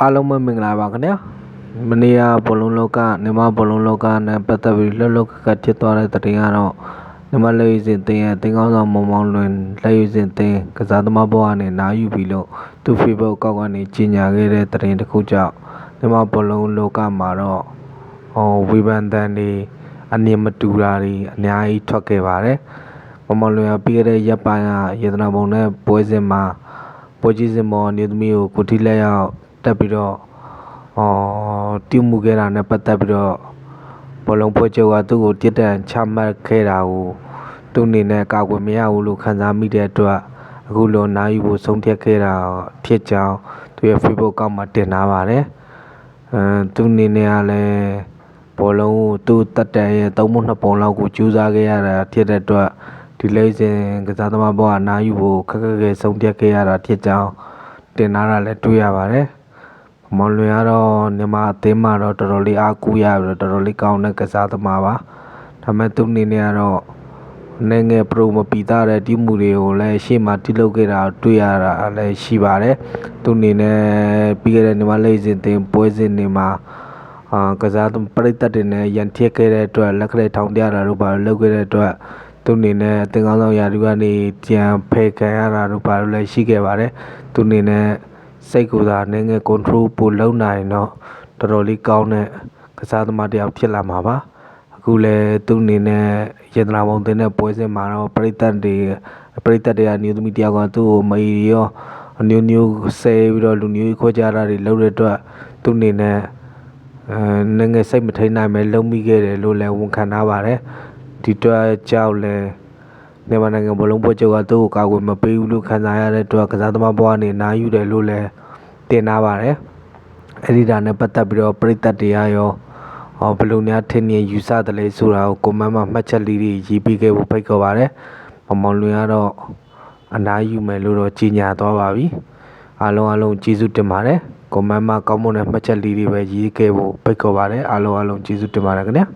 အားလုံးပဲမင်္ဂလာပါခင်ဗျာမနေ့ကဘောလုံးလောကမြန်မာဘောလုံးလောကနဲ့ပတ်သက်ပြီးလှုပ်လှုပ်ခတ်ဖြစ်သွားတဲ့တဲ့ရင်ကတော့မြန်မာလက်ရွေးစင်တင်ရဲ့တင်ကောင်းဆောင်မောင်မောင်လွင်လက်ရွေးစင်တင်ကစားသမားဘဝနဲ့နားယူပြီးလို့သူ Facebook အကောင့်ကနေကြီးညာခဲ့တဲ့တဲ့ရင်တစ်ခုကြောင့်မြန်မာဘောလုံးလောကမှာတော့ဝေဖန်တန်တွေအမြင်မတူတာတွေအများကြီးထွက်ခဲ့ပါတယ်မောင်မောင်လွင်ကပြီးခဲ့တဲ့ရက်ပိုင်းကယေဒနာပုံနဲ့ပွဲစဉ်မှာပွဲကြီးစင်ပေါ်နေသမီးကိုကိုတိလက်ရောက်တက်ပြီးတော့တိမှုခဲ့တာနဲ့ပတ်သက်ပြီးတော့ဘောလုံးပွဲချုပ်ကသူ့ကိုတစ်တန်ချမှတ်ခဲ့တာကိုသူ့အနေနဲ့ကာကွယ်မရဘူးလို့ခံစားမိတဲ့အတွက်အခုလိုနားယူဖို့ဆုံးဖြတ်ခဲ့တာဖြစ်ကြောင်းသူရဲ့ Facebook အကောင့်မှာတင်ထားပါတယ်သူအနေနဲ့ကလည်းဘောလုံးကိုသူ့တက်တန်ရဲ့3ပုံ2ပုံလောက်ကိုကြိုးစားခဲ့ရတာဖြစ်တဲ့အတွက်ဒီလေးစဉ်ကစားသမားဘဝနားယူဖို့ခက်ခက်ဆုံးဖြတ်ခဲ့ရတာဖြစ်ကြောင်းတင်ထားတာလည်းတွေ့ရပါတယ်မောင်လွင်ကတော့မြန်မာအသင်းမှာတော့တော်တော်လေးအားကိုးရပြီးတော့တော်တော်လေးကောင်းတဲ့ကစားသမားပါဒါပေမဲ့သူအနေနဲ့ကတော့နိုင်ငံပရိုမပီတာတဲ့တီးမှုတွေကိုလည်းရှေ့မှာတိလုပ်ခဲ့တာတွေ့ရတာလည်းရှိပါတယ်သူအနေနဲ့ပြီးခဲ့တဲ့မြန်မာလက်စဉ်တင်ပွဲစဉ်တွေမှာကစားပရိသတ်တွေနဲ့ရန်ထစ်ခဲ့တဲ့အတွက်လက်ကလေးထောင်ပြတာတို့ပါလုပ်ခဲ့တဲ့အတွက်သူအနေနဲ့အသင်းကောင်းဆောင်ရာထူးကနေကြံဖယ်ခံရတာတို့ပါလို့လည်းရှိခဲ့ပါတယ်သူအနေနဲ့စိတ်ကူတာနိုင်ငံ control ပိုလုပ်နိုင်တော့တော်တော်လေးကောင်းတဲ့ကစားသမားတစ်ယောက်ဖြစ်လာမှာပါအခုလည်းသူအနေနဲ့ယေဒနာပုံတင်တဲ့ပွဲစဉ်မှာတော့ပရိသတ်တွေကမျိုးသမီးတစ်ယောက်ကသူ့ကိုမေးရောအမျိုးဆဲပြီးတော့လူမျိုးခေါ်ကြတာတွေလုပ်တဲ့အတွက်သူအနေနဲ့နိုင်ငံစိတ်မထိန်နိုင်ပဲလုံးမိခဲ့တယ်လို့လည်းဝန်ခံထားပါတယ်ဒီတော့ကြောက်လဲမြန်မာနိုင်ငံဘောလုံးပွဲချုပ်ကသူ့ကိုကာကွယ်မပေးဘူးလို့ခံစားရတဲ့အတွက်ကစားသမားဘဝနဲ့နားယူတယ်လို့လည်းတင်ထားပါတယ်အဲ့ဒီဒါနဲ့ပတ်သက်ပြီးတော့ပရိသတ်တရားရောဘယ်လိုများထင်မြင်ယူဆတယ်လဲဆိုတာကိုကွန်မန့်မှာမှတ်ချက်လေးတွေရေးပေးခဲ့ဖို့ဖိတ်ခေါ်ပါတယ်မောင်လွင်ကတော့အနားယူမယ်လို့တော့ကြီးညာသွားပါပြီအားလုံးကျေးဇူးတင်ပါတယ်ကွန်မန့်မှာကောင်းမွန်တဲ့မှတ်ချက်လေးတွေပဲရေးခဲ့ဖို့ဖိတ်ခေါ်ပါတယ်အားလုံးကျေးဇူးတင်ပါတယ်ခင်ဗျာ